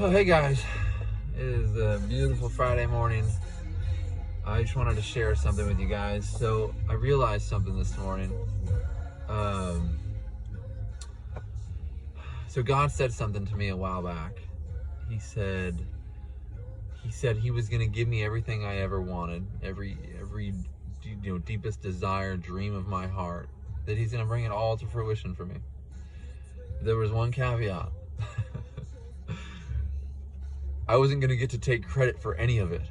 Oh, hey guys, it is a beautiful Friday morning. I just wanted to share something with you guys. So I realized something this morning. Um, so God said something to me a while back. He said he was going to give me everything I ever wanted, every deepest desire, dream of my heart. That He's going to bring it all to fruition for me. There was one caveat. I wasn't going to get to take credit for any of it.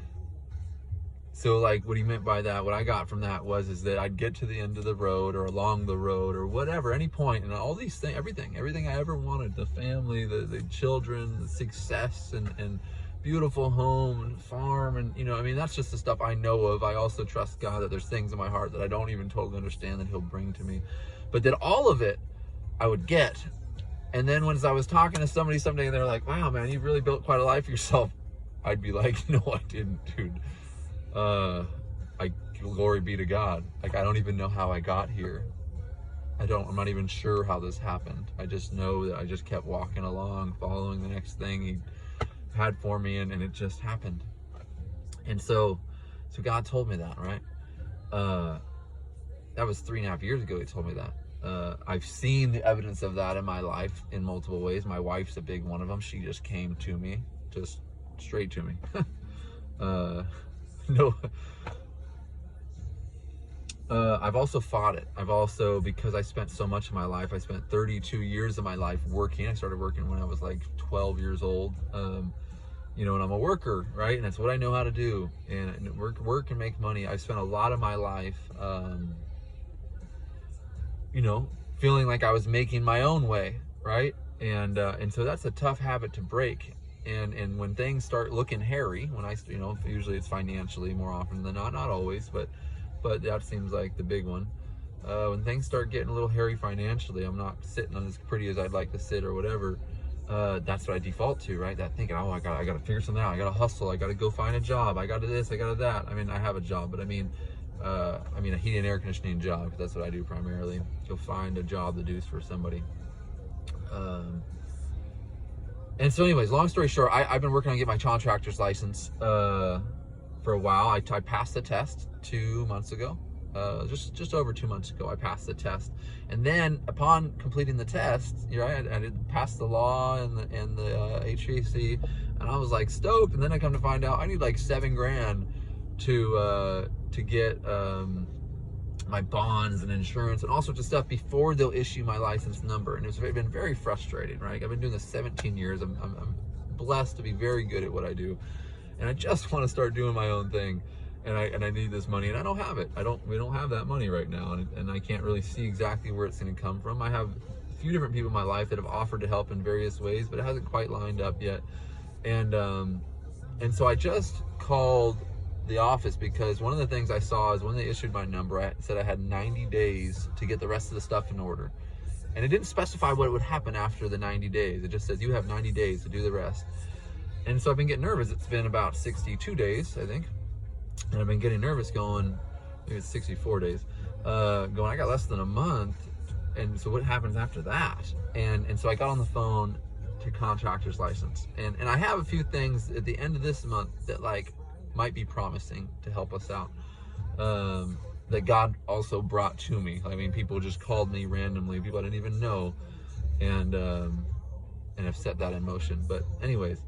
So like what he meant by that, what I got from that is that I'd get to the end of the road or along the road or whatever, any point, and all these things, everything I ever wanted, the family, the children, the success, and beautiful home and farm, and that's just the stuff I know of. I also trust God that there's things in my heart that I don't even totally understand that He'll bring to me, but that all of it I would get. And then when I was talking to somebody someday and they're like, wow man, you've really built quite a life for yourself, I'd be like, no I didn't, dude. Glory be to God. Like, I don't even know how I got here. I'm not even sure how this happened. I just know that I just kept walking along, following the next thing He had for me, and it just happened. And so God told me that, right? That was 3.5 years ago He told me that. I've seen the evidence of that in my life in multiple ways. My wife's a big one of them. She just came to me, just straight to me. No. I've also fought it. Because I spent so much of my life, I spent 32 years of my life working. I started working when I was like 12 years old. And I'm a worker, right? And that's what I know how to do. And work and make money. I spent a lot of my life, feeling like I was making my own way, right? And so that's a tough habit to break. And when things start looking hairy, usually it's financially more often than not always, but that seems like the big one. When things start getting a little hairy financially, I'm not sitting on as pretty as I'd like to sit or whatever. That's what I default to, right? That thinking, I gotta figure something out. I gotta hustle. I gotta go find a job. I gotta this. I gotta that. I mean, I have a job, but I mean a heating and air conditioning job, because that's what I do primarily. Go find a job to do for somebody. And so anyways, long story short, I've been working on getting my contractor's license for a while. I passed the test 2 months ago. Just over 2 months ago, I passed the test. And then upon completing the test, I did pass the law and the HVAC, and I was like stoked. And then I come to find out I need like $7,000 to get my bonds and insurance and all sorts of stuff before they'll issue my license number. And it's been very frustrating, right? I've been doing this 17 years. I'm blessed to be very good at what I do, and I just want to start doing my own thing. And I need this money, and I don't have it. We don't have that money right now, and I can't really see exactly where it's going to come from. I have a few different people in my life that have offered to help in various ways, but it hasn't quite lined up yet. And so I just called the office, because one of the things I saw is when they issued my number, I said I had 90 days to get the rest of the stuff in order. And it didn't specify what would happen after the 90 days. It just says you have 90 days to do the rest. And so I've been getting nervous. It's been about 62 days, I think. And I've been getting nervous going, maybe it's 64 days, going, I got less than a month. And so what happens after that? And so I got on the phone to contractor's license. And I have a few things at the end of this month that might be promising to help us out, that God also brought to me. I mean, people just called me randomly, people I didn't even know, and have set that in motion. But anyways,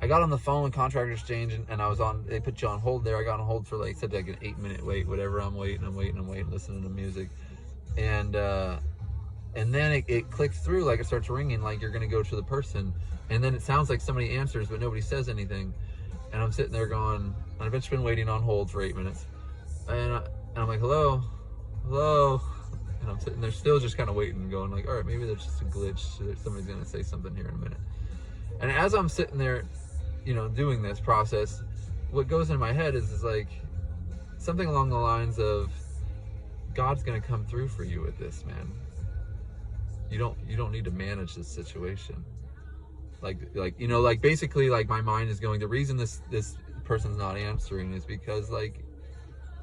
I got on the phone with Contractor Exchange, and they put you on hold there. I got on hold for an 8-minute wait, whatever. I'm waiting, listening to music. And then it clicks through, it starts ringing, you're gonna go to the person. And then it sounds like somebody answers, but nobody says anything. And I'm sitting there going, I've just been waiting on hold for 8 minutes. And I'm like, hello? And I'm sitting there still just kind of waiting, going all right, maybe there's just a glitch. Somebody's gonna say something here in a minute. And as I'm sitting there, doing this process, what goes in my head is something along the lines of, God's gonna come through for you with this, man. You don't need to manage this situation. Basically my mind is going, the reason this person's not answering is because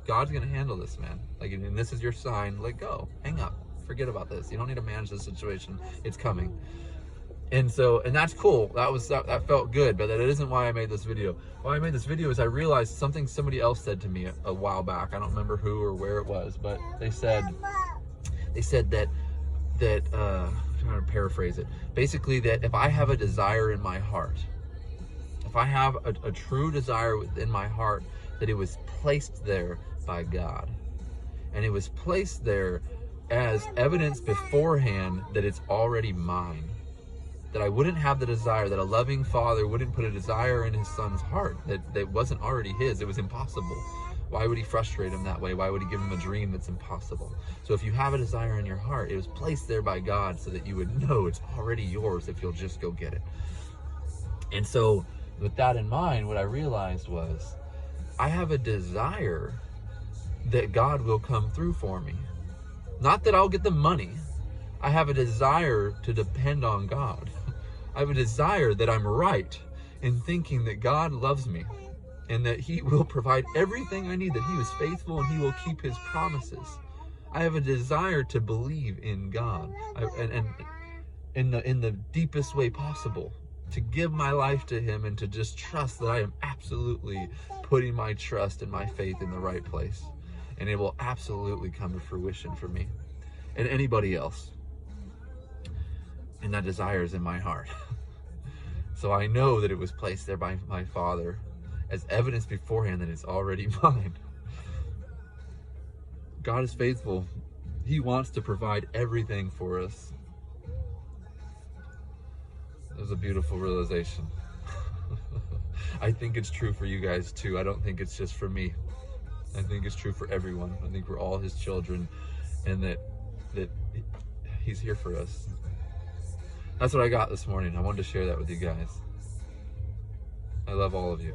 God's gonna handle this, man. And this is your sign. Let go, hang up, forget about this. You don't need to manage the situation. It's coming. And so, and that's cool. That felt good, but that isn't why I made this video. Why I made this video is I realized something somebody else said to me a while back. I don't remember who or where it was, but they said that I'm trying to paraphrase it. Basically, that if I have a desire in my heart, if I have a true desire within my heart, that it was placed there by God. And it was placed there as evidence beforehand that it's already mine. That I wouldn't have the desire, that a loving father wouldn't put a desire in his son's heart that wasn't already his. It was impossible. Why would he frustrate him that way? Why would he give him a dream that's impossible? So if you have a desire in your heart, it was placed there by God so that you would know it's already yours if you'll just go get it. And so with that in mind, what I realized was I have a desire that God will come through for me. Not that I'll get the money. I have a desire to depend on God. I have a desire that I'm right in thinking that God loves me and that he will provide everything I need, that he is faithful and he will keep his promises. I have a desire to believe in God and in the deepest way possible, to give my life to him and to just trust that I am absolutely putting my trust and my faith in the right place. And it will absolutely come to fruition for me and anybody else. And that desire is in my heart. So I know that it was placed there by my Father as evidence beforehand that it's already mine. God is faithful. He wants to provide everything for us. It was a beautiful realization. I think it's true for you guys too. I don't think it's just for me. I think it's true for everyone. I think we're all his children, and that he's here for us. That's what I got this morning. I wanted to share that with you guys. I love all of you.